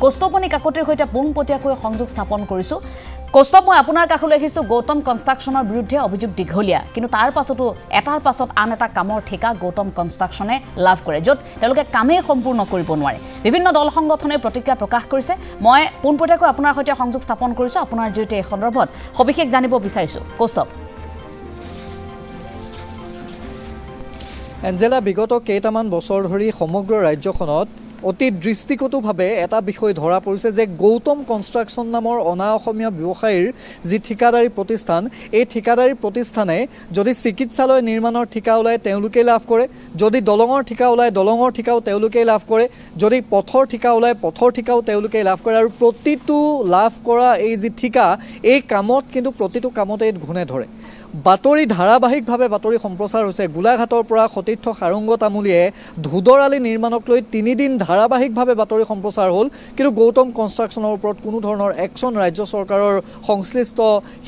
কৌস্তপনী কাকতিৰ সৈতে পোনপটীয়াকৈ সংযোগ স্থাপন কৰিছোঁ কৌস্তপ মই আপোনাৰ কাষলৈ আহিছোঁ গৌতম কনষ্ট্ৰাকশ্যনৰ বিৰুদ্ধে অভিযোগ দীঘলীয়া কিন্তু তাৰ পাছতো এটাৰ পাছত আন এটা কামৰ ঠিকা গৌতম কনষ্ট্ৰাকশ্যনে লাভ কৰে য'ত তেওঁলোকে কামেই সম্পূৰ্ণ কৰিব নোৱাৰে বিভিন্ন দল সংগঠনে প্ৰতিক্ৰিয়া প্ৰকাশ কৰিছে মই পোনপটীয়াকৈ আপোনাৰ সৈতে সংযোগ স্থাপন কৰিছোঁ আপোনাৰ জৰিয়তে এই সন্দৰ্ভত সবিশেষ জানিব বিচাৰিছোঁ কৌস্তপ এঞ্জেলা বিগত কেইটামান বছৰ ধৰি সমগ্ৰ ৰাজ্যখনত অতি দৃষ্টিকটুভাৱে এটা বিষয় ধৰা পৰিছে যে গৌতম কনষ্ট্ৰাকশ্যন নামৰ অনা অসমীয়া ব্যৱসায়ীৰ যি ঠিকাদাৰী প্ৰতিষ্ঠান এই ঠিকাদাৰী প্ৰতিষ্ঠানে যদি চিকিৎসালয় নিৰ্মাণৰ ঠিকা ওলায় তেওঁলোকেই লাভ কৰে যদি দলঙৰ ঠিকা ওলায় দলঙৰ ঠিকাও তেওঁলোকেই লাভ কৰে যদি পথৰ ঠিকা ওলায় পথৰ ঠিকাও তেওঁলোকেই লাভ কৰে আৰু প্ৰতিটো লাভ কৰা এই যি ঠিকা এই কামত কিন্তু প্ৰতিটো কামতেই ঘূনে ধৰে বাতৰি ধাৰাবাহিকভাৱে বাতৰি সম্প্ৰচাৰ হৈছে গোলাঘাটৰ পৰা সতীৰ্থ সাৰংগ তামুলীয়ে ধুদৰ আলি নিৰ্মাণক লৈ 3 দিন ধাৰাবাহিকভাৱে বাতৰি সম্প্ৰচাৰ হ'ল কিন্তু গৌতম কনষ্ট্ৰাকশ্যনৰ ওপৰত কোনো ধৰণৰ একশ্যন ৰাজ্য চৰকাৰৰ সংশ্লিষ্ট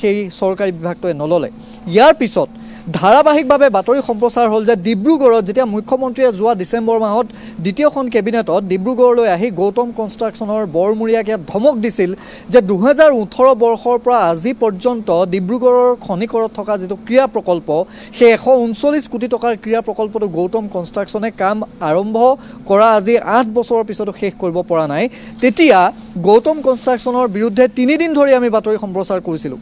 সেই চৰকাৰী বিভাগটোৱে নললে ইয়াৰ পিছত ধাৰাবাহিকভাৱে বাতৰি সম্প্ৰচাৰ হ'ল যে ডিব্ৰুগড়ত যেতিয়া মুখ্যমন্ত্ৰীয়ে যোৱা ডিচেম্বৰ মাহত দ্বিতীয়খন কেবিনেটত ডিব্ৰুগড়লৈ আহি গৌতম কনষ্ট্ৰাকশ্যনৰ বৰমূৰীয়াক ইয়াত ধমক দিছিল যে 2018 বৰ্ষৰ পৰা আজি পৰ্যন্ত ডিব্ৰুগড়ৰ খনিকৰত থকা যিটো ক্ৰিয়া প্ৰকল্প সেই 139 কোটি টকাৰ ক্ৰিয়া প্ৰকল্পটো গৌতম কনষ্ট্ৰাকশ্যনে কাম আৰম্ভ কৰা আজি 8 বছৰৰ পিছতো শেষ কৰিব পৰা নাই তেতিয়া গৌতম কনষ্ট্ৰাকশ্যনৰ বিৰুদ্ধে 3 দিন ধৰি আমি বাতৰি সম্প্ৰচাৰ কৰিছিলোঁ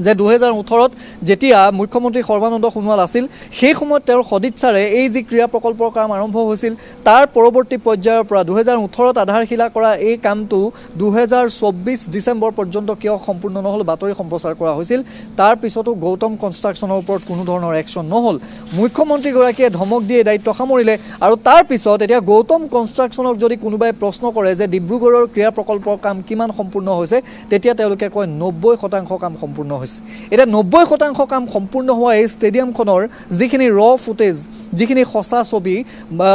যে 2018ত যেতিয়া মুখ্যমন্ত্ৰী সৰ্বানন্দ সোণোৱাল আছিল সেই সময়ত তেওঁৰ সদিচ্ছাৰে এই যি ক্ৰিয়া প্ৰকল্পৰ কাম আৰম্ভ হৈছিল তাৰ পৰৱৰ্তী পৰ্যায়ৰ পৰা 2018ত আধাৰশিলা কৰা এই কামটো 2024 ডিচেম্বৰ পৰ্যন্ত কিয় সম্পূৰ্ণ নহ'ল বাতৰি সম্প্ৰচাৰ কৰা হৈছিল তাৰ পিছতো গৌতম কনষ্ট্ৰাকশ্যনৰ ওপৰত কোনো ধৰণৰ একশ্যন নহ'ল মুখ্যমন্ত্ৰীগৰাকীয়ে ধমক দিয়ে দায়িত্ব সামৰিলে আৰু তাৰ পিছত এতিয়া গৌতম কনষ্ট্ৰাকশ্যনক যদি কোনোবাই প্ৰশ্ন কৰে যে ডিব্ৰুগড়ৰ ক্ৰিয়া প্ৰকল্পৰ কাম কিমান সম্পূৰ্ণ হৈছে তেতিয়া তেওঁলোকে কয় 90% কাম সম্পূৰ্ণ এটা 90% কাম সম্পূৰ্ণ হোৱা এই ষ্টেডিয়ামখনৰ যিখিনি ৰ ফুটেজ যিখিনি সঁচা ছবি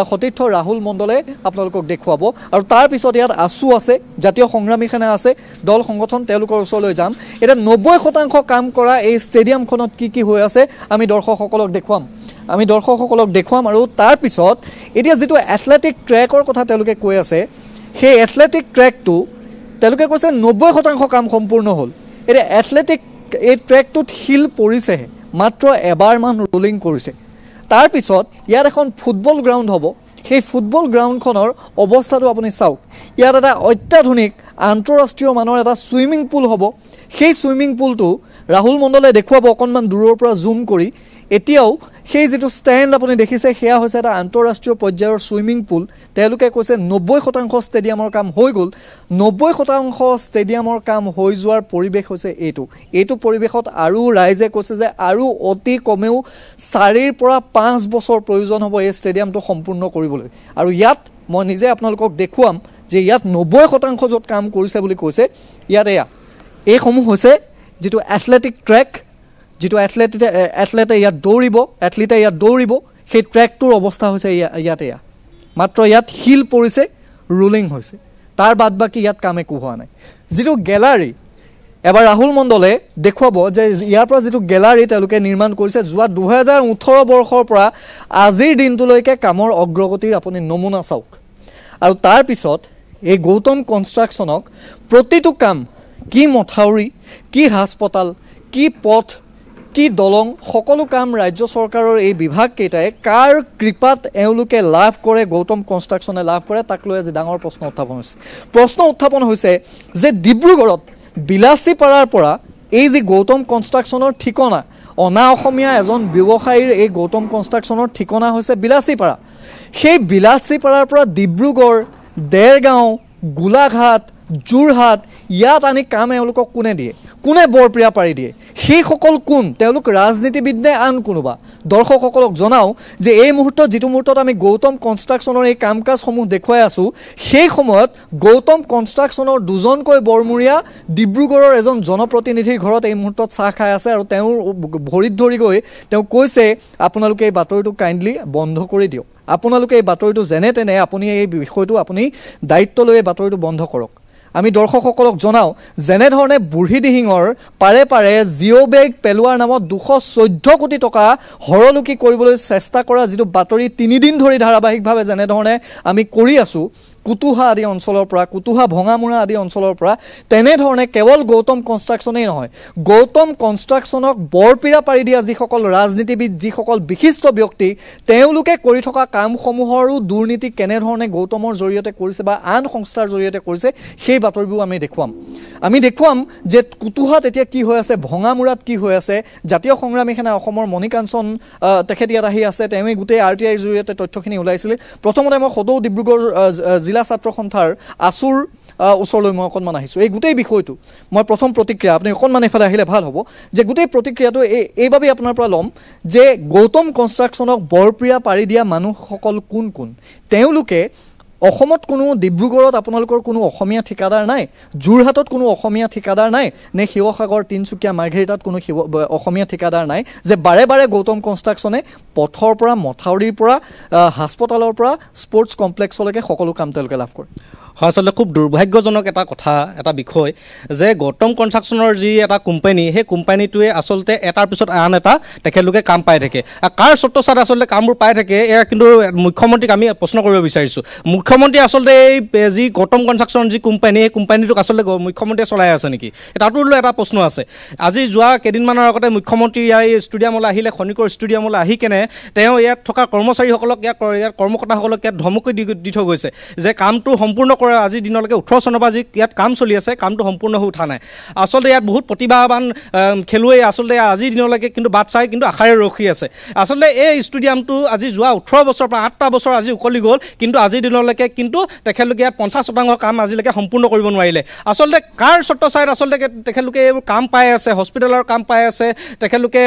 সতীৰ্থ ৰাহুল মণ্ডলে আপোনালোকক দেখুৱাব আৰু তাৰ পিছত ইয়াত আছু আছে জাতীয় সংগ্ৰামী সেনা আছে দল সংগঠন তেওঁলোকৰ ওচৰলৈ যাম এটা 90% কাম কৰা এই ষ্টেডিয়ামখনত কি হৈ আছে আমি দৰ্শকসকলক দেখুৱাম আৰু তাৰ পিছত এতিয়া যিটো এথলেটিক ট্ৰেকৰ কথা তেওঁলোকে কৈ আছে সেই এথলেটিক ট্ৰেকটো তেওঁলোকে কৈছে 90% কাম সম্পূৰ্ণ হ'ল এটা এথলেটিক এই ট্ৰেকটোত হিল পৰিছেহে মাত্ৰ এবাৰমান ৰোলিং কৰিছে তাৰ পিছত ইয়াত এখন ফুটবল গ্ৰাউণ্ড হ'ব সেই ফুটবল গ্ৰাউণ্ডখনৰ অৱস্থাটো আপুনি চাওক ইয়াত এটা অত্যাধুনিক আন্তঃৰাষ্ট্ৰীয় মানৰ এটা ছুইমিং পুল হ'ব সেই ছুইমিং পুলটো ৰাহুল মণ্ডলে দেখুৱাব অকণমান দূৰৰ পৰা জুম কৰি এতিয়াও সেই যেটো ষ্টেণ্ড আপুনি দেখিছে সেয়া হৈছে এটা আন্তঃৰাষ্ট্ৰীয় পৰ্যায়ৰ ছুইমিং পুল তেওঁলোকে কৈছে 90% ষ্টেডিয়ামৰ কাম হৈ গ'ল 90% ষ্টেডিয়ামৰ কাম হৈ যোৱাৰ পৰিৱেশ হৈছে এইটো পৰিৱেশত আৰু ৰাইজে কৈছে যে আৰু অতি কমেও 4 পৰা 5 বছৰ প্ৰয়োজন হ'ব এই ষ্টেডিয়ামটো সম্পূৰ্ণ কৰিবলৈ আৰু ইয়াত মই নিজে আপোনালোকক দেখুৱাম যে ইয়াত 90% য'ত কাম কৰিছে বুলি কৈছে ইয়াত এইসমূহ হৈছে যেটো এথলেটিক ট্ৰেক যেটো এথলেটে ইয়াত দৌৰিব সেই ট্ৰেকটোৰ অৱস্থা হৈছে ইয়াত মাত্ৰ ইয়াত হিল পৰিছে ৰোলিং হৈছে তাৰ বাদ বাকি ইয়াত কাম একো হোৱা নাই যেটো গ্যালাৰী এবাৰ ৰাহুল মণ্ডলে দেখুৱাব যে ইয়াৰ পৰা যেটো গ্যালাৰী তেওঁলোকে নিৰ্মাণ কৰিছে যোৱা 2018 বৰ্ষৰ পৰা আজিৰ দিনটোলৈকে কামৰ অগ্ৰগতিৰ আপুনি নমুনা চাওক আৰু তাৰ পিছত এই গৌতম কনষ্ট্ৰাকশ্যনক প্ৰতিটো কাম কি মথাউৰি কি হাস্পতাল কি পথ কি দলং সকলো কাম ৰাজ্য চৰকাৰৰ এই বিভাগ কেইটাই কাৰ কৃপাত এওঁলোকে লাভ কৰে গৌতম কনষ্ট্ৰাকশ্যনে লাভ কৰে তাক লৈ আজি ডাঙৰ প্ৰশ্ন উত্থাপন হৈছে যে ডিব্ৰুগড়ত বিলাসীপাৰাৰ পৰা এই যে গৌতম কনষ্ট্ৰাকশ্যনৰ ঠিকনা অনা অসমীয়া এজন ব্যৱসায়ীৰ এই গৌতম কনষ্ট্ৰাকশ্যনৰ ঠিকনা হৈছে বিলাসীপাৰা সেই বিলাসীপাৰাৰ পৰা ডিব্ৰুগড় দেৰগাঁও গোলাঘাট যোৰহাট ইয়াত আনি কাম এওঁলোকক কোনে বৰপ্ৰিয়া পাৰি দিয়ে সেই সকল কোন তেওঁলোক ৰাজনীতিবিদ নে আন কোনোবা দৰ্শকসকলক জনাও যে এই মুহূৰ্তত যেটো মুহূৰ্তত আমি গৌতম কনষ্ট্ৰাকশ্যনৰ এই কামকাজসমূহ দেখুৱাই আছো সেই সময়ত গৌতম কনষ্ট্ৰাকশ্যনৰ দুজনকৈ বৰমূৰীয়া ডিব্ৰুগড়ৰ এজন জনপ্ৰতিনিধিৰ ঘৰত এই মুহূৰ্তত চাহ খাই আছে আৰু তেওঁ ভৰিত ধৰি গৈ তেওঁ কৈছে আপোনালোকে এই বাতৰিটো কাইণ্ডলি বন্ধ কৰি দিয়ক আপোনালোকে এই বাতৰিটো যেনে তেনে আপুনি এই বিষয়টো আপুনি দায়িত্ব লৈ বাতৰিটো বন্ধ কৰক আমি দৰ্শকসকলক জনাও যেনে ধৰণে বুঢ়ীদিহিঙৰ পাৰে জিঅ' বেগ পেলোৱাৰ নামত 214 কোটি টকা হৰলুকি কৰিবলৈ চেষ্টা কৰা যেটো বাতৰি 3 দিন ধৰি ধাৰাবাহিকভাৱে যেনে ধৰণে আমি কৰি আছো কুতুহা আদি অঞ্চলৰ পৰা কুতুহা ভঙামুৰা আদি অঞ্চলৰ পৰা তেনেধৰণে কেৱল গৌতম কনষ্ট্ৰাকশ্যনেই নহয় গৌতম কনষ্ট্ৰাকশ্যনক বৰপীৰা পাৰি দিয়া যিসকল ৰাজনীতিবিদ যিসকল বিশিষ্ট ব্যক্তি তেওঁলোকে কৰি থকা কামসমূহৰো দুৰ্নীতি কেনেধৰণে গৌতমৰ জৰিয়তে কৰিছে বা আন সংস্থাৰ জৰিয়তে কৰিছে সেই বাতৰিবোৰ আমি দেখুৱাম যে কুতুহাত এতিয়া কি হৈ আছে ভঙামুৰাত কি হৈ আছে জাতীয় সংগ্ৰামী সেনা অসমৰ মণিকাঞ্চন তেখেত ইয়াত আহি আছে তেওঁ গোটেই RTIৰ জৰিয়তে তথ্যখিনি ওলাইছিল প্ৰথমতে মই সদৌ ডিব্ৰুগড় জিলা ছাত্ৰ সন্থাৰ আছুৰ ওচৰলৈ মই অকণমান আহিছোঁ এই গোটেই বিষয়টো মই প্ৰথম প্ৰতিক্ৰিয়া আপুনি অকণমান এফালে আহিলে ভাল হ'ব যে গোটেই প্ৰতিক্ৰিয়াটো এইবাবেই আপোনাৰ পৰা ল'ম যে গৌতম কনষ্ট্ৰাকশ্যনক বৰপীৰা পাৰি দিয়া মানুহসকল কোন তেওঁলোকে অসমত কোনো ডিব্ৰুগড়ত আপোনালোকৰ কোনো অসমীয়া ঠিকাদাৰ নাই যোৰহাটত কোনো অসমীয়া ঠিকাদাৰ নাই নে শিৱসাগৰ তিনচুকীয়া মাৰ্ঘেৰিটাত কোনো অসমীয়া ঠিকাদাৰ নাই যে বাৰে বাৰে গৌতম কনষ্ট্ৰাকশ্যনে পথৰ পৰা মথাউৰিৰ পৰা হাস্পতালৰ পৰা স্পৰ্টছ কমপ্লেক্সলৈকে সকলো কাম তেওঁলোকে লাভ কৰে আচলতে খুব দুৰ্ভাগ্যজনক এটা বিষয় যে গৌতম কনষ্ট্ৰাকশ্যনৰ যি এটা কোম্পানী সেই কোম্পানীটোৱে আচলতে এটাৰ পিছত আন এটা তেখেতলোকে কাম পাই থাকে আৰু কাৰ স্বত্বচাত আচলতে কামবোৰ পাই থাকে এয়া কিন্তু মুখ্যমন্ত্ৰীক আমি প্ৰশ্ন কৰিব বিচাৰিছোঁ মুখ্যমন্ত্ৰী আচলতে এই যি গৌতম কনষ্ট্ৰাকশ্যন যি কোম্পানী সেই কোম্পানীটোক আচলতে মুখ্যমন্ত্ৰীয়ে চলাই আছে নেকি তাতো এটা প্ৰশ্ন আছে আজি যোৱা কেইদিনমানৰ আগতে মুখ্যমন্ত্ৰী এই ষ্টেডিয়ামলৈ আহিলে খনিকৰ ষ্টেডিয়ামলৈ আহি কেনে তেওঁ ইয়াত থকা কৰ্মচাৰীসকলক ইয়াত কৰ্মকৰ্তাসকলক ইয়াত ধমকি দি থৈ গৈছে যে কামটো সম্পূৰ্ণ আজি দিনলৈকে 18 চনৰ পৰা যি ইয়াত কাম চলি আছে কামটো সম্পূৰ্ণ হৈ উঠা নাই আচলতে ইয়াত বহুত প্ৰতিভাৱান খেলুৱৈ আচলতে আজিৰ দিনলৈকে কিন্তু বাট চাই কিন্তু আশাৰে ৰখি আছে আচলতে এই ষ্টেডিয়ামটো আজি যোৱা 18 বছৰৰ পৰা 8টা বছৰ আজি উকলি গ'ল কিন্তু আজিৰ দিনলৈকে কিন্তু তেখেতলোকে ইয়াত 50% কাম আজিলৈকে সম্পূৰ্ণ কৰিব নোৱাৰিলে আচলতে কাৰ স্বত্বচায়ত আচলতে তেখেতলোকে এইবোৰ কাম পাই আছে হস্পিটেলৰ কাম পাই আছে তেখেতলোকে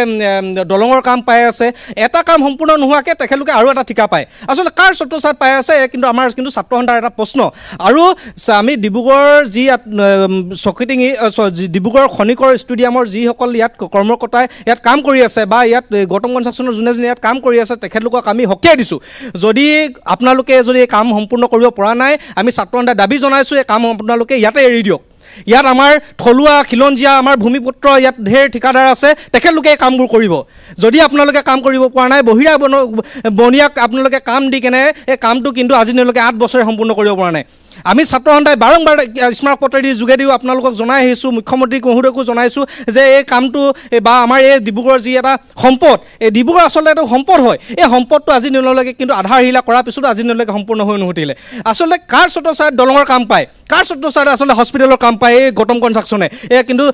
দলঙৰ কাম পাই আছে এটা কাম সম্পূৰ্ণ নোহোৱাকৈ তেখেতলোকে আৰু এটা ঠিকা পায় আচলতে কাৰ স্বত্বচায়ত পাই আছে কিন্তু আমাৰ কিন্তু ছাত্ৰ সন্থাৰ এটা প্ৰশ্ন আৰু আমি ডিব্ৰুগড়ৰ যি চকিটিঙি ডিব্ৰুগড় খনিকৰ ষ্টেডিয়ামৰ যিসকল ইয়াত কৰ্মকৰ্তাই ইয়াত কাম কৰি আছে বা ইয়াত গৌতম কনষ্ট্ৰাকশ্যনৰ যোনে ইয়াত কাম কৰি আছে তেখেতলোকক আমি সকীয়াই দিছোঁ যদি আপোনালোকে যদি এই কাম সম্পূৰ্ণ কৰিব পৰা নাই আমি ছাত্ৰ সন্থাই দাবী জনাইছোঁ এই কাম আপোনালোকে ইয়াতে এৰি দিয়ক ইয়াত আমাৰ থলুৱা খিলঞ্জীয়া আমাৰ ভূমিপুত্ৰ ইয়াত ঢেৰ ঠিকাদাৰ আছে তেখেতলোকে এই কামবোৰ কৰিব যদি আপোনালোকে কাম কৰিব পৰা নাই বহিৰা বনিয়াক আপোনালোকে কাম দি কেনে এই কামটো কিন্তু আজিলৈকে 8 বছৰে সম্পূৰ্ণ কৰিব পৰা নাই আমি ছাত্ৰ সন্থাই বাৰম্বাৰ স্মাৰক পত্ৰেদি যোগেদিও আপোনালোকক জনাই আহিছোঁ মুখ্যমন্ত্ৰীক মহোদয়কো জনাইছোঁ যে এই কামটো বা আমাৰ এই ডিব্ৰুগড়ৰ যি এটা সম্পদ এই ডিব্ৰুগড় আচলতে এটা সম্পদ হয় এই সম্পদটো আজি দিনলৈকে কিন্তু আধাৰশিলা কৰাৰ পিছতো আজি দিনলৈকে সম্পূৰ্ণ হৈ নুঠিলে আচলতে কাৰ স্বত্বচায়ত দলঙৰ কাম পায় কাৰ স্বত্বচায়ত আচলতে হস্পিটেলৰ কাম পায় এই গৌতম কনষ্ট্ৰাকশ্যনে এয়া কিন্তু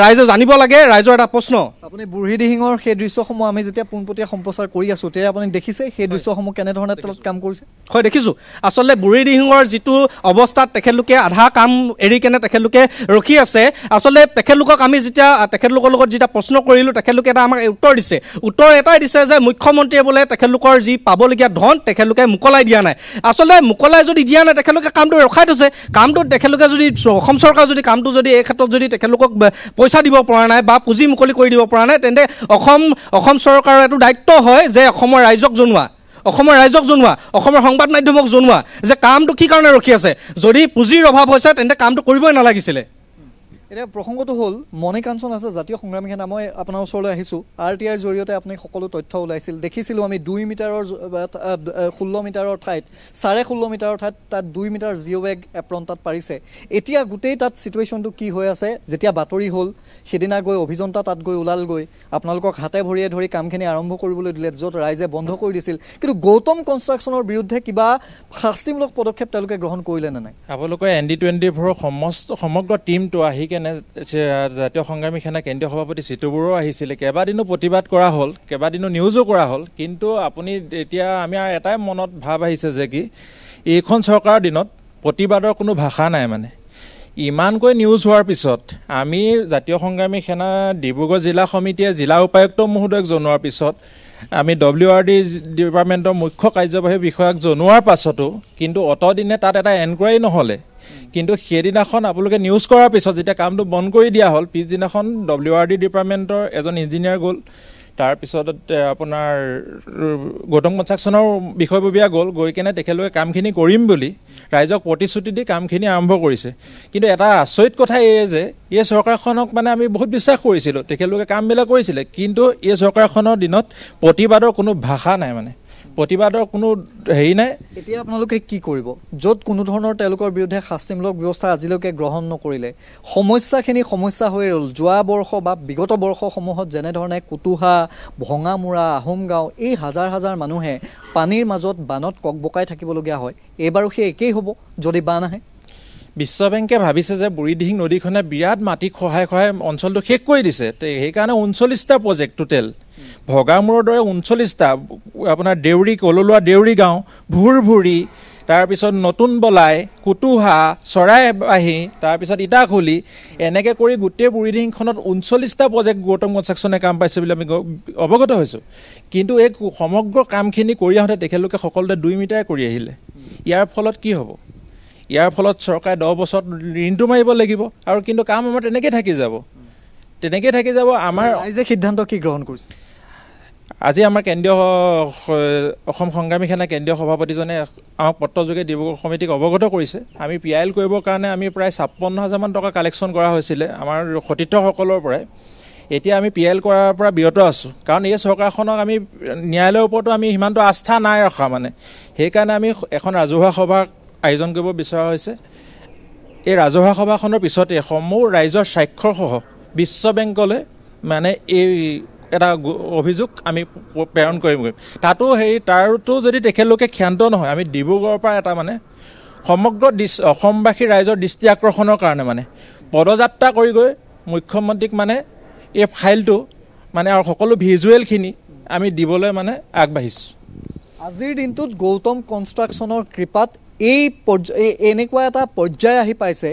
ৰাইজে জানিব লাগে ৰাইজৰ এটা প্ৰশ্ন আপুনি বুঢ়ীদিহিঙৰ সেই দৃশ্যসমূহ আমি যেতিয়া পোনপটীয়া সম্প্ৰচাৰ কৰি আছোঁ তেতিয়া আপুনি দেখিছে সেই দৃশ্যসমূহ কেনেধৰণে তলত কাম কৰিছে হয় দেখিছোঁ আচলতে বুঢ়ীদিহিঙৰ যিটো অৱস্থাত তেখেতলোকে আধা কাম এৰি কেনে তেখেতলোকে ৰখি আছে আচলতে তেখেতলোকক আমি যেতিয়া তেখেতলোকৰ লগত যেতিয়া প্ৰশ্ন কৰিলোঁ তেখেতলোকে এটা আমাক উত্তৰ এটাই দিছে যে মুখ্যমন্ত্ৰীয়ে বোলে তেখেতলোকৰ যি পাবলগীয়া ধন তেখেতলোকে মোকলাই দিয়া নাই আচলতে মোকলাই যদি দিয়া নাই তেখেতলোকে কামটো ৰখাই থৈছে কামটো তেখেতলোকে যদি অসম চৰকাৰ যদি কামটো যদি এই ক্ষেত্ৰত যদি তেখেতলোকক পইচা দিব পৰা নাই বা পুঁজি মুকলি কৰি দিব পৰা নাই তেন্তে অসম চৰকাৰৰ এইটো দায়িত্ব হয় যে অসমৰ ৰাইজক জনোৱা অসমৰ সংবাদ মাধ্যমক জনোৱা যে কামটো কি কাৰণে ৰখি আছে যদি পুঁজিৰ অভাৱ হৈছে তেন্তে কামটো কৰিবই নালাগিছিলে এতিয়া প্ৰসংগটো হ'ল মণিকাঞ্চন আছে জাতীয় সংগ্ৰামী সেনা মই আপোনাৰ ওচৰলৈ আহিছোঁ RTIৰ জৰিয়তে আপুনি সকলো তথ্য ওলাইছিল দেখিছিলোঁ আমি 2 মিটাৰৰ 16 মিটাৰৰ ঠাইত 16.5 মিটাৰৰ ঠাইত তাত 2 মিটাৰ জিঅ' বেগ এপ্ৰন তাত পাৰিছে এতিয়া গোটেই তাত ছিটুৱেশ্যনটো কি হৈ আছে যেতিয়া বাতৰি হ'ল সেইদিনা গৈ অভিযন্তা তাত গৈ ওলালগৈ আপোনালোকক হাতে ভৰিয়ে ধৰি কামখিনি আৰম্ভ কৰিবলৈ দিলে য'ত ৰাইজে বন্ধ কৰি দিছিল কিন্তু গৌতম কনষ্ট্ৰাকশ্যনৰ বিৰুদ্ধে কিবা শাস্তিমূলক পদক্ষেপ তেওঁলোকে গ্ৰহণ কৰিলে নে নাই আপোনালোকে ND24 সমগ্ৰ টীমটো আহি জাতীয় সংগ্ৰামী সেনা কেন্দ্ৰীয় সভাপতি চিতু বৰুৱা আহিছিলে কেইবাদিনো প্ৰতিবাদ কৰা হ'ল কেইবাদিনো নিউজো কৰা হ'ল কিন্তু আপুনি এতিয়া আমি এটাই মনত ভাৱ আহিছে যে কি এইখন চৰকাৰৰ দিনত প্ৰতিবাদৰ কোনো ভাষা নাই মানে ইমানকৈ নিউজ হোৱাৰ পিছত আমি জাতীয় সংগ্ৰামী সেনা ডিব্ৰুগড় জিলা সমিতিয়ে জিলা উপায়ুক্ত মহোদয়ক জনোৱাৰ পিছত আমি WRD ডিপাৰ্টমেণ্টৰ মুখ্য কাৰ্যবাহী বিষয়াক জনোৱাৰ পাছতো কিন্তু অতদিনে তাত এটা এনকুৱাৰী নহ'লে কিন্তু সেইদিনাখন আপোনালোকে নিউজ কৰাৰ পিছত যেতিয়া কামটো বন্ধ কৰি দিয়া হ'ল পিছদিনাখন WRD ডিপাৰ্টমেণ্টৰ এজন ইঞ্জিনিয়াৰ গ'ল তাৰপিছত আপোনাৰ গৌতম কনষ্ট্ৰাকশ্যনৰ বিষয়ববীয়া গৈ কেনে তেখেতলোকে কামখিনি কৰিম বুলি ৰাইজক প্ৰতিশ্ৰুতি দি কামখিনি আৰম্ভ কৰিছে কিন্তু এটা আচৰিত কথা এই যে এই চৰকাৰখনক মানে আমি বহুত বিশ্বাস কৰিছিলোঁ তেখেতলোকে কামবিলাক কৰিছিলে কিন্তু এই চৰকাৰখনৰ দিনত প্ৰতিবাদৰ কোনো ভাষা নাই মানে প্ৰতিবাদৰ কোনো হেৰি নাই। এতিয়া আপোনালোকে কি কৰিব য'ত কোনো ধৰণৰ তেওঁলোকৰ বিৰুদ্ধে শাস্তিমূলক ব্যৱস্থা আজিলৈকে গ্ৰহণ নকৰিলে সমস্যাখিনি সমস্যা হৈ ৰ'ল। যোৱা বৰ্ষ বা বিগত বৰ্ষসমূহত যেনেধৰণে কুতুহা, ভঙামুৰা, আহোম গাঁও এই হাজাৰ হাজাৰ মানুহে পানীৰ মাজত বানত ককবকাই থাকিবলগীয়া হয়। এইবাৰো সেই একেই হ'ব যদি বান আহে। বিশ্ব বেংকে ভাবিছে যে বুঢ়ীদিহিং নদীখনে বিৰাট মাটি খহাই অঞ্চলটো শেষ কৰি দিছে। সেইকাৰণে 39টা প্ৰজেক্ট টোটেল ভগামূৰৰ দৰে 39টা আপোনাৰ দেউৰী কললোৱা দেউৰী গাঁও, ভুৰভুৰি, তাৰপিছত নতুন বলাই, কুতুহা, চৰাইবাহী, তাৰপিছত ইটাখুলি এনেকৈ কৰি গোটেই বুঢ়ীদিহিংখনত 39টা প্ৰজেক্ট গৌতম কনষ্ট্ৰাকশ্যনে কাম পাইছে বুলি আমি অৱগত হৈছোঁ। কিন্তু এই সমগ্ৰ কামখিনি কৰি আহোঁতে তেখেতলোকে সকলোতে 2 মিটাৰে কৰি আহিলে। ইয়াৰ ফলত কি হ'ব? ইয়াৰ ফলত চৰকাৰে 10 বছৰত ঋণটো মাৰিব লাগিব আৰু কিন্তু কাম আমাৰ তেনেকৈ থাকি যাব। আমাৰ ৰাইজে সিদ্ধান্ত কি গ্ৰহণ কৰিছে? আজি আমাৰ কেন্দ্ৰীয় অসম সংগ্ৰামী সেনা কেন্দ্ৰীয় সভাপতিজনে আমাক পত্ৰযোগে ডিব্ৰুগড় সমিতিক অৱগত কৰিছে। আমি PIL কৰিবৰ কাৰণে আমি প্ৰায় 56,000 টকা কালেকশ্যন কৰা হৈছিলে আমাৰ সতীৰ্থসকলৰ পৰাই। এতিয়া আমি PIL কৰাৰ পৰা বিৰত আছোঁ, কাৰণ এই চৰকাৰখনক আমি ন্যায়ালয়ৰ ওপৰতো আমি সিমানটো আস্থা নাই ৰখা সেইকাৰণে আমি এখন ৰাজহুৱা সভাৰ আয়োজন কৰিব বিচৰা হৈছে। এই ৰাজহুৱা সভাখনৰ পিছতে সমূহ ৰাইজৰ স্বাক্ষৰসহ বিশ্ব বেংকলৈ এই এটা অভিযোগ আমি প্ৰেৰণ কৰিম। তাতো যদি তেখেতলোকে ক্ষান্ত নহয়, আমি ডিব্ৰুগড়ৰ পৰা এটা সমগ্ৰ অসমবাসী ৰাইজৰ দৃষ্টি আকৰ্ষণৰ কাৰণে পদযাত্ৰা কৰি গৈ মুখ্যমন্ত্ৰীক এই ফাইলটো আৰু সকলো ভিজুৱেলখিনি আমি দিবলৈ আগবাঢ়িছোঁ। আজিৰ দিনটোত গৌতম কনষ্ট্ৰাকশ্যনৰ কৃপাত এনেকুৱা এটা পৰ্যায় আহি পাইছে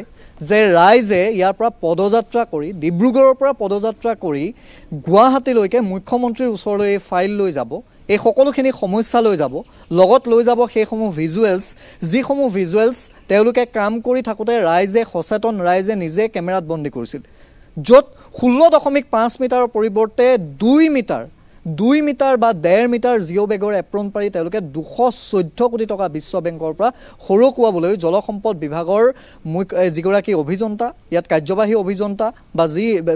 যে ৰাইজে ইয়াৰ পৰা পদযাত্ৰা কৰি ডিব্ৰুগড়ৰ পৰা পদযাত্ৰা কৰি গুৱাহাটীলৈকে মুখ্যমন্ত্ৰীৰ ওচৰলৈ এই ফাইল লৈ যাব। এই সকলোখিনি সমস্যা লৈ যাব, লগত লৈ যাব সেইসমূহ ভিজুৱেলছ, যিসমূহ ভিজুৱেলছ তেওঁলোকে কাম কৰি থাকোঁতে ৰাইজে সচেতন ৰাইজে নিজে কেমেৰাত বন্দী কৰিছিল, য'ত 16.5 মিটাৰৰ পৰিৱৰ্তে 2 মিটাৰ বা 1.5 মিটাৰ জিঅ' বেগৰ এপ্ৰন পাৰি তেওঁলোকে 214 কোটি টকা বিশ্ব বেংকৰ পৰা সৰকুৱাবলৈ জলসম্পদ বিভাগৰ যিগৰাকী অভিযন্তা, ইয়াত কাৰ্যবাহী অভিযন্তা বা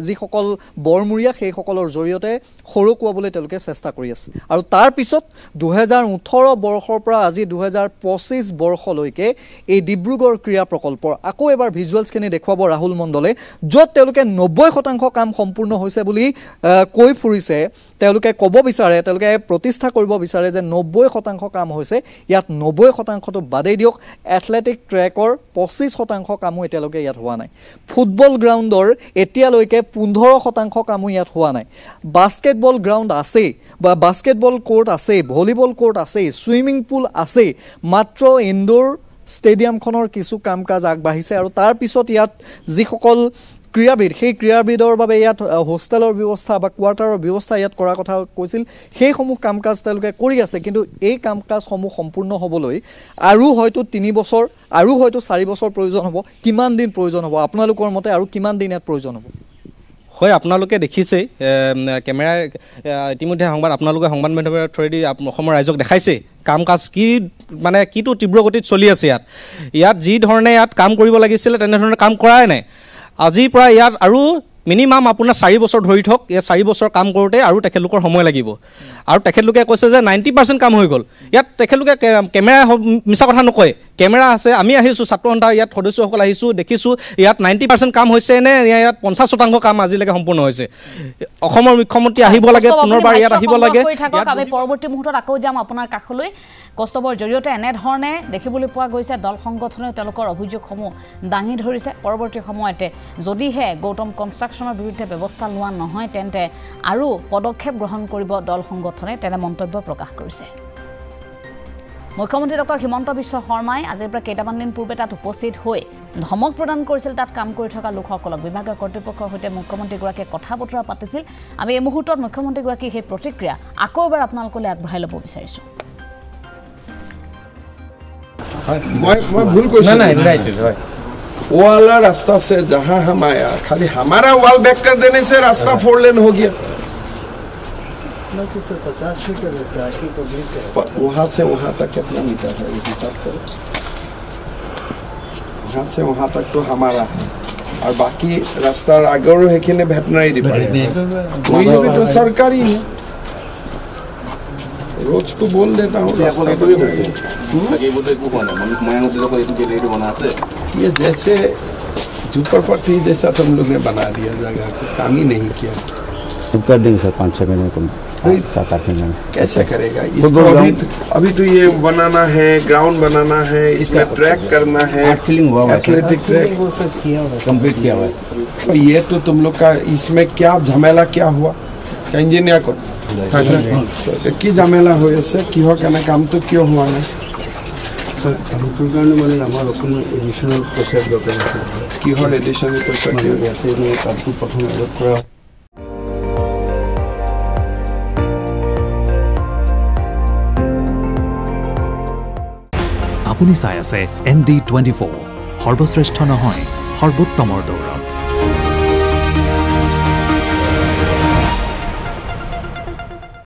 যিসকল বৰমূৰীয়া সেইসকলৰ জৰিয়তে সৰকুৱাবলৈ তেওঁলোকে চেষ্টা কৰি আছে। আৰু তাৰপিছত 2018 বৰ্ষৰ পৰা আজি 2025 বৰ্ষলৈকে এই ডিব্ৰুগড় ক্ৰীড়া প্ৰকল্পৰ আকৌ এবাৰ ভিজুৱেলছখিনি দেখুৱাব ৰাহুল মণ্ডলে, য'ত তেওঁলোকে 90% কাম সম্পূৰ্ণ হৈছে বুলি কৈ ফুৰিছে। তেওঁলোকে ক'ব বিচাৰে, তেওঁলোকে প্ৰতিষ্ঠা কৰিব বিচাৰে যে 90% কাম হৈছে। ইয়াত 90%টো বাদেই দিয়ক, এথলেটিক ট্ৰেকৰ 25% কামো এতিয়ালৈকে ইয়াত হোৱা নাই। ফুটবল গ্ৰাউণ্ডৰ এতিয়ালৈকে 15% কামো ইয়াত হোৱা নাই। বাস্কেটবল গ্ৰাউণ্ড আছেই বা বাস্কেটবল কোৰ্ট আছেই, ভলীবল কোৰ্ট আছেই, ছুইমিং পুল আছেই, মাত্ৰ ইনডোৰ ষ্টেডিয়ামখনৰ কিছু কাম কাজ আগবাঢ়িছে। আৰু তাৰপিছত ইয়াত যিসকল ক্ৰীড়াবিদ, সেই ক্ৰীড়াবিদৰ বাবে ইয়াত হোষ্টেলৰ ব্যৱস্থা বা কোৱাৰ্টাৰৰ ব্যৱস্থা ইয়াত কৰাৰ কথা কৈছিল, সেইসমূহ কাম কাজ তেওঁলোকে কৰি আছে। কিন্তু এই কাম কাজসমূহ সম্পূৰ্ণ হ'বলৈ আৰু হয়তো 3 বছৰ আৰু হয়তো 4 বছৰ প্ৰয়োজন হ'ব। কিমান দিন প্ৰয়োজন হ'ব আপোনালোকৰ মতে, আৰু কিমান দিন ইয়াত প্ৰয়োজন হ'ব? হয়, আপোনালোকে দেখিছেই কেমেৰা ইতিমধ্যে আপোনালোকে সংবাদ মাধ্যমৰ থ্ৰুৱেদি অসমৰ ৰাইজক দেখাইছে কাম কাজ কিটো তীব্ৰ গতিত চলি আছে। ইয়াত যি ধৰণে ইয়াত কাম কৰিব লাগিছিলে তেনেধৰণে কাম কৰাই নাই। আজিৰ পৰা ইয়াত আৰু মিনিমাম আপোনাৰ 4 বছৰ ধৰি থওক। ইয়াত 4 বছৰ কাম কৰোঁতে আৰু তেখেতলোকৰ সময় লাগিব। আৰু তেখেতলোকে কৈছে যে 90% কাম হৈ গ'ল। ইয়াত তেখেতলোকে কেমেৰা মিছা কথা নকয়, কেমেৰা আছে। আমি আহিছোঁ, ছাত্ৰ সন্থাৰ ইয়াত সদস্যসকল আহিছোঁ, দেখিছোঁ ইয়াত 90% কাম হৈছে নে ইয়াত 50% কাম আজিলৈকে সম্পূৰ্ণ হৈছে। অসমৰ মুখ্যমন্ত্ৰী আহিব লাগে, পুনৰবাৰ ইয়াত আহিব লাগে। আমি পৰৱৰ্তী মুহূৰ্তত আকৌ যাম আপোনাৰ কাষলৈ। কৌস্তভৰ জৰিয়তে এনেধৰণে দেখিবলৈ পোৱা গৈছে দল সংগঠনে তেওঁলোকৰ অভিযোগসমূহ দাঙি ধৰিছে। পৰৱৰ্তী সময়তে যদিহে গৌতম কনষ্ট্ৰাকশ্যনৰ বিৰুদ্ধে ব্যৱস্থা লোৱা নহয় তেন্তে আৰু পদক্ষেপ গ্ৰহণ কৰিব দল সংগঠনে, তেনে মন্তব্য প্ৰকাশ কৰিছে। মুখ্যমন্ত্ৰী ডক্টৰ হিমন্ত বিশ্ব শৰ্মাই আজিৰ পৰা কেইটামান দিন পূৰ্বে তাত উপস্থিত হৈ ধমক প্ৰদান কৰিছিল তাত কাম কৰি থকা লোকসকলক। বিভাগীয় কৰ্তৃপক্ষৰ সৈতে মুখ্যমন্ত্ৰীগৰাকীয়ে কথা বতৰা পাতিছিল। আমি এই মুহূৰ্তত মুখ্যমন্ত্ৰীগৰাকীৰ সেই প্ৰতিক্ৰিয়া আকৌ এবাৰ আপোনালোকলৈ আগবঢ়াই ল'ব বিচাৰিছোঁ। मैं भूल कोई वाला रास्ता से जहां हम आया खाली हमारा वॉल बैक कर देने से रास्ता 4 लेन हो गया। तो सर 50 मीटर रास्ता की पब्लिक है, वहां से वहां तक कितना मीटर है ये हिसाब करो। वहां से वहां तक तो हमारा है और बाकी रास्ता आगे है कि वेटनरी डिपार्टमेंट कोई भी तो सरकारी है। रोज को बोल देता हूँ ये जैसे झुपड़पट्टी जैसा तुम लोग ने बना दिया जगह को काम ही नहीं किया कर देंगे सर 5-6 महीने को 7-8 महीने में कैसे करेगा इसको अभी तो ये बनाना है ग्राउंड बनाना है इसमें ट्रैक करना है फीलिंग हुआ एथलेटिक ट्रैक कंप्लीट किया हुआ है तो ये तो तुम लोग का इसमें क्या झमेला क्या हुआ इंजीनियर को কি ঝামেলা হৈ আছে কিহৰ কাৰণে কামটো কিয় হোৱা নাই सर কামটোৰ কাৰণে মানে আমাৰ অকণমান এডিশ্যনেল পইচা দৰকাৰ আছে কিহৰ এডিশ্যনেল পইচা মানে ইয়াতে কামটো প্ৰথম এডপ্ট কৰা আপুনি চাই আছে ND24 সৰ্বশ্ৰেষ্ঠ নহয় সৰ্বোত্তমৰ দৌৰ